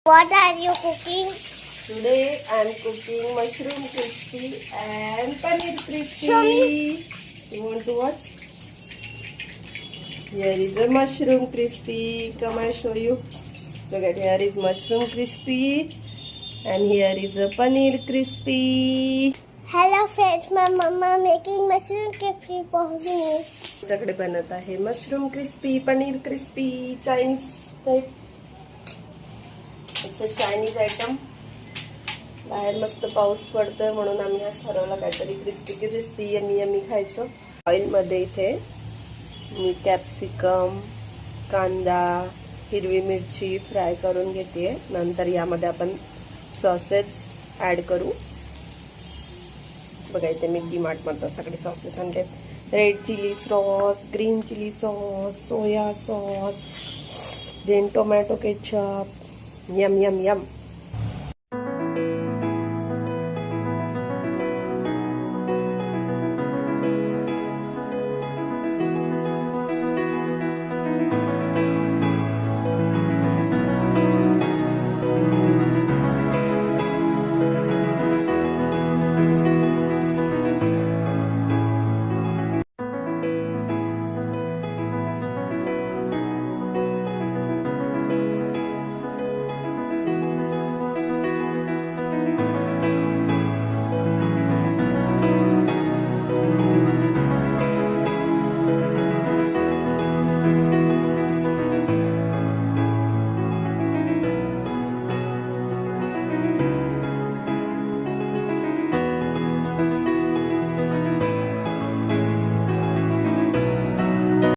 What are you cooking? Today I am cooking mushroom crispy and paneer crispy. Show me. You want to watch? Here is a mushroom crispy. Come, I show you. So that here is mushroom crispy and here is a paneer crispy. Hello friends, my mama making mushroom crispy for me. आमच्याकडे बनत आहे mushroom crispy paneer crispy Chinese type. It's a Chinese item. बाहेर मस्त पाऊस पडतोय म्हणून आम्ही आज ठरवलं काहीतरी क्रिस्पी क्रिस्पी यमी यमी खायचं. ऑइलमध्ये इथे मी कॅप्सिकम, कांदा, हिरवी मिरची फ्राय करून घेते. नंतर यामध्ये आपण सॉसेस ॲड करू. बघा इथे मी डीमार्टमधून सगळे सॉसेस आणलेत. Red chilli sauce, green chilli sauce, soya sauce, then tomato ketchup. Yum yum M.